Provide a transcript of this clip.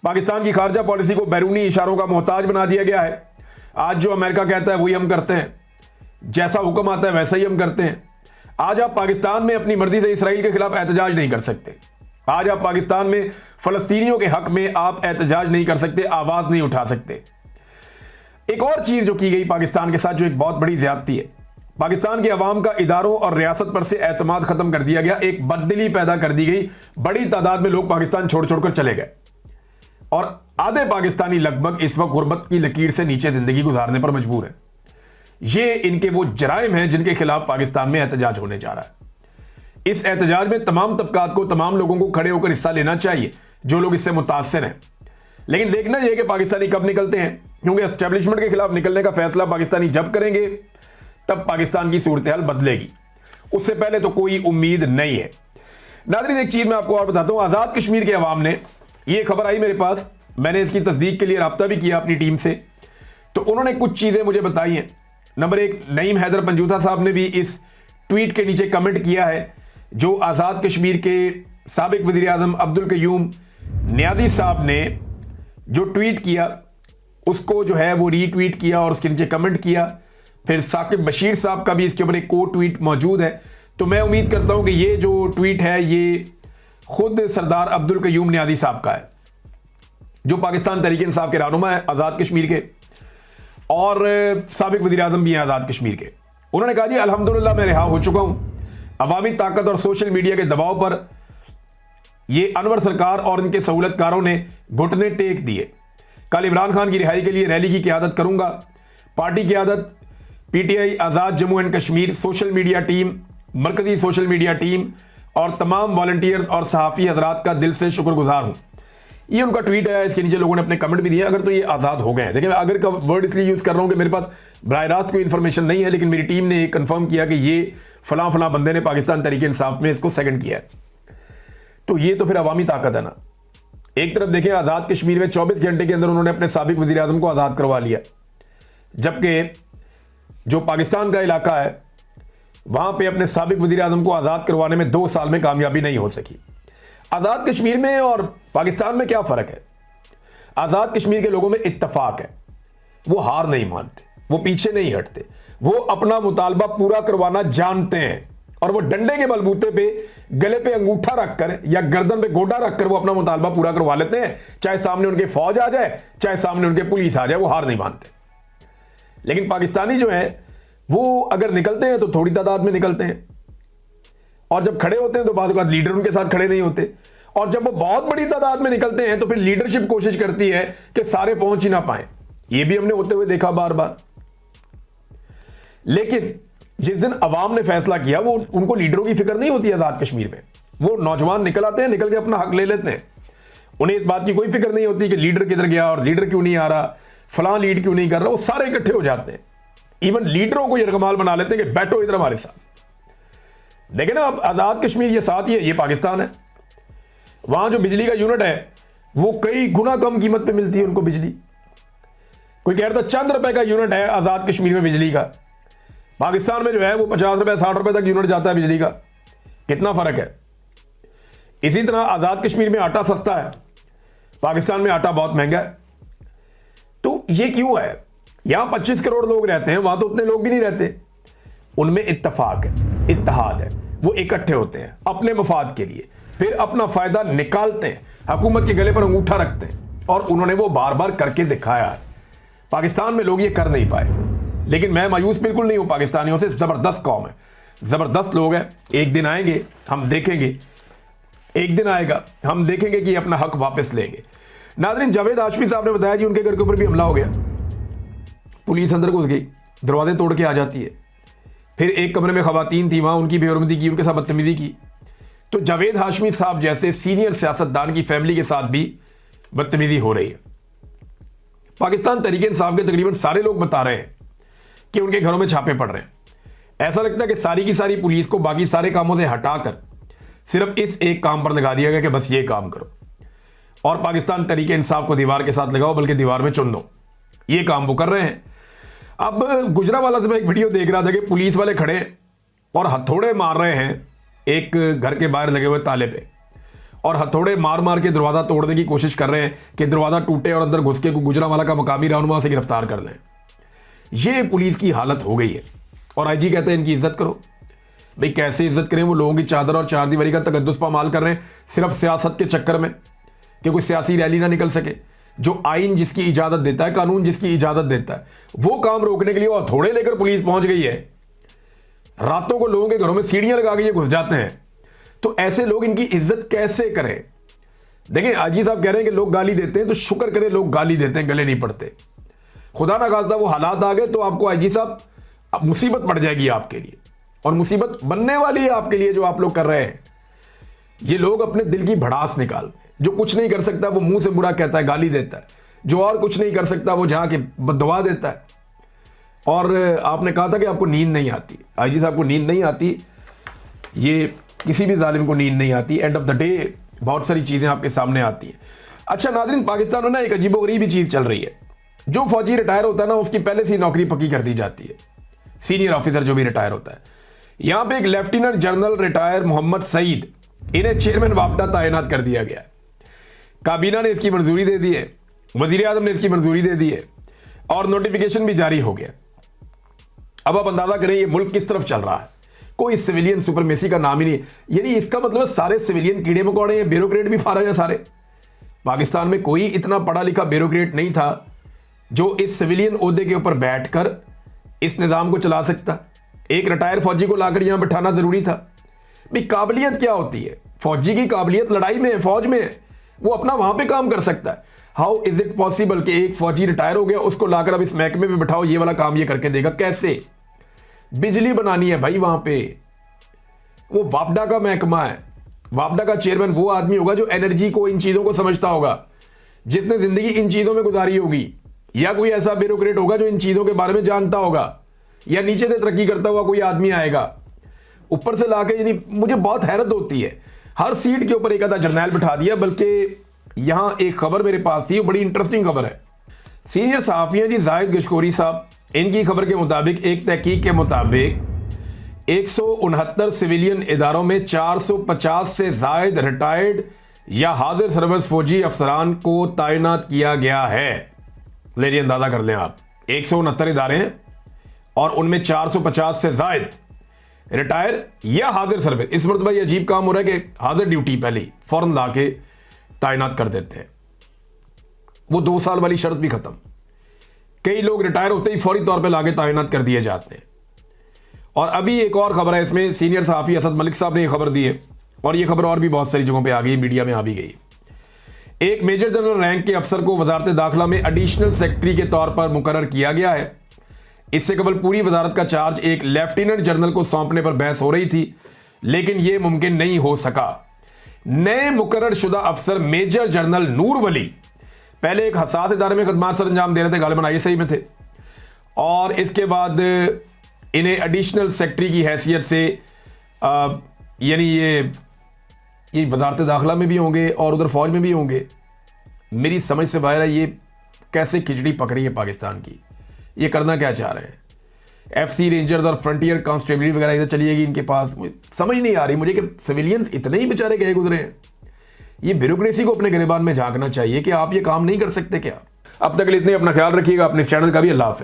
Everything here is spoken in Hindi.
पाकिस्तान की खारजा पॉलिसी को बैरूनी इशारों का मोहताज बना दिया गया है। आज जो अमेरिका कहता है वही हम करते हैं, जैसा हुक्म आता है वैसा ही हम करते हैं। आज आप पाकिस्तान में अपनी मर्जी से इसराइल के खिलाफ एहतजाज नहीं कर सकते। आज आप पाकिस्तान में फलस्तीनियों के हक में आप एहतजाज नहीं कर सकते, आवाज नहीं उठा सकते। एक और चीज जो की गई पाकिस्तान के साथ, जो एक बहुत बड़ी ज्यादती है, पाकिस्तान के अवाम का इदारों और रियासत पर से एतमाद खत्म कर दिया गया। एक बददिली पैदा कर दी गई। बड़ी तादाद में लोग पाकिस्तान छोड़ छोड़कर चले गए और आधे पाकिस्तानी लगभग इस वक्त गुर्बत की लकीर से नीचे जिंदगी गुजारने पर मजबूर है। ये इनके वो जराइम हैं जिनके खिलाफ पाकिस्तान में एहतजाज होने जा रहा है। इस एहतजाज में तमाम तबकात को, तमाम लोगों को खड़े होकर हिस्सा लेना चाहिए जो लोग इससे मुतासिर हैं। लेकिन देखना यह कि पाकिस्तानी कब निकलते हैं, क्योंकि एस्टेब्लिशमेंट के खिलाफ निकलने का फैसला पाकिस्तानी जब करेंगे तब पाकिस्तान की सूरत हाल बदलेगी। उससे पहले तो कोई उम्मीद नहीं है। नाज़रीन, एक चीज मैं आपको और बताता हूं। आजाद कश्मीर के अवाम ने, यह खबर आई मेरे पास, मैंने इसकी तस्दीक के लिए राब्ता भी किया अपनी टीम से, तो उन्होंने कुछ चीजें मुझे बताई हैं। नंबर एक, नईम हैदर पंजूथा साहब ने भी इस ट्वीट के नीचे कमेंट किया है जो आजाद कश्मीर के साबिक वजीर आजम अब्दुल कयूम नियाज़ी साहब ने जो ट्वीट किया उसको जो है वो रीट्वीट किया और उसके नीचे कमेंट किया। फिर साकिब बशीर साहब का भी इसके ऊपर एक को ट्वीट मौजूद है। तो मैं उम्मीद करता हूं कि ये जो ट्वीट है ये खुद सरदार अब्दुल कयूम नियाज़ी साहब का है, जो पाकिस्तान तहरीक इंसाफ के रहनुमा है आज़ाद कश्मीर के और साबिक वज़ीर आज़म भी हैं आज़ाद कश्मीर के। उन्होंने कहा, जी अल्हम्दुलिल्लाह मैं रिहा हो चुका हूं। अवामी ताकत और सोशल मीडिया के दबाव पर यह अनवर सरकार और इनके सहूलतकारों ने घुटने टेक दिए। कल इमरान खान की रिहाई के लिए रैली की क़यादत करूंगा। पार्टी क़यादत, PTI, Azad Jammu and Kashmir, social media team, मरकजी सोशल मीडिया टीम और तमाम वॉलंटियर्स और सहाफ़ी हजरात का दिल से शुक्रगुजार हूं। ये उनका ट्वीट है। इसके नीचे लोगों ने अपने कमेंट भी दिए। अगर तो ये आज़ाद हो गए हैं, देखिए मैं अगर का वर्ड इसलिए यूज़ कर रहा हूं कि मेरे पास बराह रास्त कोई इन्फॉर्मेशन नहीं है, लेकिन मेरी टीम ने कंफर्म किया कि ये फलां फलां बंदे ने पाकिस्तान तहरीक इंसाफ में इसको सेकंड किया है। तो ये तो फिर अवामी ताकत है ना। एक तरफ देखें, आज़ाद कश्मीर में 24 घंटे के अंदर उन्होंने अपने साबिक वज़ीर आज़म को आज़ाद करवा लिया, जबकि जो पाकिस्तान का इलाका है वहां पे अपने साबिक वज़ीर आज़म को आज़ाद करवाने में 2 साल में कामयाबी नहीं हो सकी। आज़ाद कश्मीर में और पाकिस्तान में क्या फ़र्क है? आज़ाद कश्मीर के लोगों में इत्तफाक है, वो हार नहीं मानते, वो पीछे नहीं हटते, वो अपना मुतालबा पूरा करवाना जानते हैं और वो डंडे के बलबूते पे, गले पे अंगूठा रखकर या गर्दन पे गोडा रखकर वो अपना मुतालबा पूरा करवा लेते हैं। चाहे सामने उनके फौज आ जाए, चाहे सामने उनके पुलिस आ जाए, वो हार नहीं मानते। लेकिन पाकिस्तानी जो है वो अगर निकलते हैं तो थोड़ी तादाद में निकलते हैं और जब खड़े होते हैं तो बाद लीडर उनके साथ खड़े नहीं होते, और जब वो बहुत बड़ी तादाद में निकलते हैं तो फिर लीडरशिप कोशिश करती है कि सारे पहुंच ही ना पाए। ये भी हमने होते हुए देखा बार बार। लेकिन जिस दिन अवाम ने फैसला किया, वो उनको लीडरों की फिक्र नहीं होती आज़ाद कश्मीर में। वो नौजवान निकल आते हैं, निकल के अपना हक ले लेते हैं। उन्हें इस बात की कोई फिक्र नहीं होती कि लीडर किधर गया और लीडर क्यों नहीं आ रहा, फलां लीड क्यों नहीं कर रहा। वो सारे इकट्ठे हो जाते हैं। इवन लीडरों को यरगमाल बना लेते हैं कि बैठो इधर हमारे साथ। देखें ना, अब आज़ाद कश्मीर ये साथ ही है, ये पाकिस्तान है। वहां जो बिजली का यूनिट है वो कई गुना कम कीमत पे मिलती है उनको बिजली। कोई कह रहा था चंद रुपए का यूनिट है आज़ाद कश्मीर में बिजली का, पाकिस्तान में जो है वो 50 रुपए 60 रुपए तक यूनिट जाता है बिजली का। कितना फर्क है। इसी तरह आज़ाद कश्मीर में आटा सस्ता है, पाकिस्तान में आटा बहुत महंगा है। तो ये क्यों है? यहां 25 करोड़ लोग रहते हैं, वहां तो उतने लोग भी नहीं रहते। उनमें इत्तफाक है, इत्तेहाद है, वो इकट्ठे होते हैं अपने मफाद के लिए, फिर अपना फायदा निकालते हैं, हुकूमत के गले पर अंगूठा रखते हैं, और उन्होंने वो बार बार करके दिखाया है। पाकिस्तान में लोग ये कर नहीं पाए। लेकिन मैं मायूस बिल्कुल नहीं हूं पाकिस्तानियों से। जबरदस्त कौम है, जबरदस्त लोग हैं। एक दिन आएंगे, हम देखेंगे, एक दिन आएगा हम देखेंगे कि अपना हक वापस लेंगे। नाज़रीन, जावेद हाशमी साहब ने बताया कि उनके घर के ऊपर भी हमला हो गया। पुलिस अंदर घुस गई, दरवाजे तोड़ के आ जाती है। फिर एक कमरे में खवातीन थी, वहां उनकी बेहरमती की, उनके साथ बदतमीजी की। तो जावेद हाशमी साहब जैसे सीनियर सियासतदान की फैमिली के साथ भी बदतमीजी हो रही है। पाकिस्तान तहरीक इंसाफ के तकरीबन सारे लोग बता रहे हैं कि उनके घरों में छापे पड़ रहे हैं। ऐसा लगता है कि सारी की सारी पुलिस को बाकी सारे कामों से हटाकर सिर्फ इस एक काम पर लगा दिया गया कि बस ये काम करो और पाकिस्तान तहरीक इंसाफ को दीवार के साथ लगाओ, बल्कि दीवार में चुन दो। ये काम वो कर रहे हैं। अब गुजरावाला से मैं एक वीडियो देख रहा था कि पुलिस वाले खड़े और हथौड़े मार रहे हैं एक घर के बाहर लगे हुए ताले पे, और हथौड़े मार मार के दरवाजा तोड़ने की कोशिश कर रहे हैं कि दरवाजा टूटे और अंदर घुस के गुजरांवाला का मकामी रहनुमा से गिरफ्तार कर लें। ये पुलिस की हालत हो गई है। और आईजी कहते हैं इनकी इज्जत करो। भाई कैसे इज्जत करें? वो लोगों की चादर और चारदीवारी का तकद्दुस पामाल कर रहे हैं सिर्फ सियासत के चक्कर में कि कोई सियासी रैली ना निकल सके। जो आइन जिसकी इजाजत देता है, कानून जिसकी इजाजत देता है, वो काम रोकने के लिए वो हथौड़े लेकर पुलिस पहुंच गई है। रातों को लोगों के घरों में सीढ़ियां लगा के ये घुस जाते हैं। तो ऐसे लोग इनकी इज्जत कैसे करें? देखिए आईजी साहब कह रहे हैं कि लोग गाली देते हैं, तो शुक्र करें लोग गाली देते हैं, गले नहीं पड़ते। खुदा ना खास्ता वो हालात आ गए तो आपको आईजी साहब अब मुसीबत पड़ जाएगी आपके लिए, और मुसीबत बनने वाली है आपके लिए जो आप लोग कर रहे हैं। ये लोग अपने दिल की भड़ास निकाल, जो कुछ नहीं कर सकता वो मुंह से बुरा कहता है, गाली देता है। जो और कुछ नहीं कर सकता वो जहां के बददुआ देता है। और आपने कहा था कि आपको नींद नहीं आती, आईजी साहब को नींद नहीं आती, ये किसी भी जालिम को नींद नहीं आती। एंड ऑफ द डे बहुत सारी चीजें आपके सामने आती हैं। अच्छा नाज़रीन, पाकिस्तान में ना एक अजीबोगरीब चीज चल रही है। जो फौजी रिटायर होता है ना, उसकी पहले से नौकरी पक्की कर दी जाती है। सीनियर ऑफिसर जो भी रिटायर होता है, यहां पे एक lieutenant general retire Mohammad Saeed, इन्हें चेयरमैन वापडा तैनात कर दिया गया। काबीना ने इसकी मंजूरी दे दी है, वजीर आजम ने इसकी मंजूरी दे दी है और नोटिफिकेशन भी जारी हो गया। अब आप अंदाजा करें ये मुल्क किस तरफ चल रहा है। कोई सिविलियन सुपरमेसी का नाम ही नहीं। यानी इसका मतलब सारे सिविलियन कीड़े मकोड़े हैं, ब्यूरोक्रेट भी फारग हैं सारे। पाकिस्तान में कोई इतना पढ़ा लिखा ब्यूरोक्रेट नहीं था जो इस सिविलियन ओहदे के ऊपर बैठकर इस निज़ाम को चला सकता। एक रिटायर फौजी को लाकर यहां बिठाना जरूरी था। भाई काबिलियत क्या होती है? फौजी की काबिलियत लड़ाई में है, फौज में है, वो अपना वहां पे काम कर सकता है। हाउ इज इट पॉसिबल कि एक फौजी रिटायर हो गया, उसको लाकर अब इस महकमे में बिठाओ, ये वाला काम ये करके देगा? कैसे? बिजली बनानी है भाई वहां पे, वो वापडा का महकमा है। वापडा का चेयरमैन वो आदमी होगा जो एनर्जी को, इन चीजों को समझता होगा, जिसने जिंदगी इन चीजों में गुजारी होगी। या कोई ऐसा ब्यूरोक्रेट होगा जो इन चीजों के बारे में जानता होगा, या नीचे से तरक्की करता हुआ कोई आदमी आएगा ऊपर से लाके। यानी मुझे बहुत हैरत होती है, हर सीट के ऊपर एक आधा जर्नैल बिठा दिया। बल्कि यहां एक खबर मेरे पास थी, बड़ी इंटरेस्टिंग खबर है। सीनियर सहाफी हैं जी जाहिद गशकोरी साहब, इनकी खबर के मुताबिक एक तहकीक के मुताबिक 169 सिविलियन इदारों में 450 से जायद रिटायर्ड या हाजिर सर्विस फौजी अफसरान को तैनात किया गया है। ले अंदाजा कर लें आप, 169 इदारे हैं और उनमें 450 से जायद रिटायर या हाजिर सर्विस। इस मरतबा ये अजीब काम हो रहा है कि हाजिर ड्यूटी पहले फौरन लाके तैनात कर देते हैं। वो 2 साल वाली शर्त भी खत्म। कई लोग रिटायर होते ही फौरी तौर पे लाके तैनात कर दिए जाते हैं। और अभी एक और खबर है, इसमें सीनियर सहाफी असद मलिक साहब ने यह खबर दी है, और यह खबर और भी बहुत सारी जगहों पे आ गई, मीडिया में आ भी गई। एक मेजर जनरल रैंक के अफसर को वजारत दाखिला में एडिशनल सेक्रेटरी के तौर पर मुकर्रर किया गया है। इससे कबल पूरी वजारत का चार्ज एक लेफ्टिनेंट जनरल को सौंपने पर बहस हो रही थी, लेकिन यह मुमकिन नहीं हो सका। नए मुकर्रर शुदा अफसर मेजर जनरल नूर वली पहले एक हसास इदारे में खदमात सर अंजाम दे रहे थे, गालिबन ISI में थे, और इसके बाद इन्हें एडिशनल सेक्रेटरी की हैसियत से यानी ये वजारत दाखिला में भी होंगे और उधर फौज में भी होंगे। मेरी समझ से बाहर है ये कैसे खिचड़ी पक रही है पाकिस्तान की। ये करना क्या चाह रहे हैं? FC रेंजर्स और फ्रंटियर कांस्टेबलरी वगैरह इधर चलिएगी इनके पास। समझ नहीं आ रही मुझे कि सिविलियंस इतने ही बेचारे गए गुजरे हैं। ये ब्यूरोक्रेसी को अपने गिरबान में झांकना चाहिए कि आप ये काम नहीं कर सकते क्या? अब तक के लिए इतने, अपना ख्याल रखिएगा, अपने इस चैनल का भी। अल्लाह हाफ़िज़।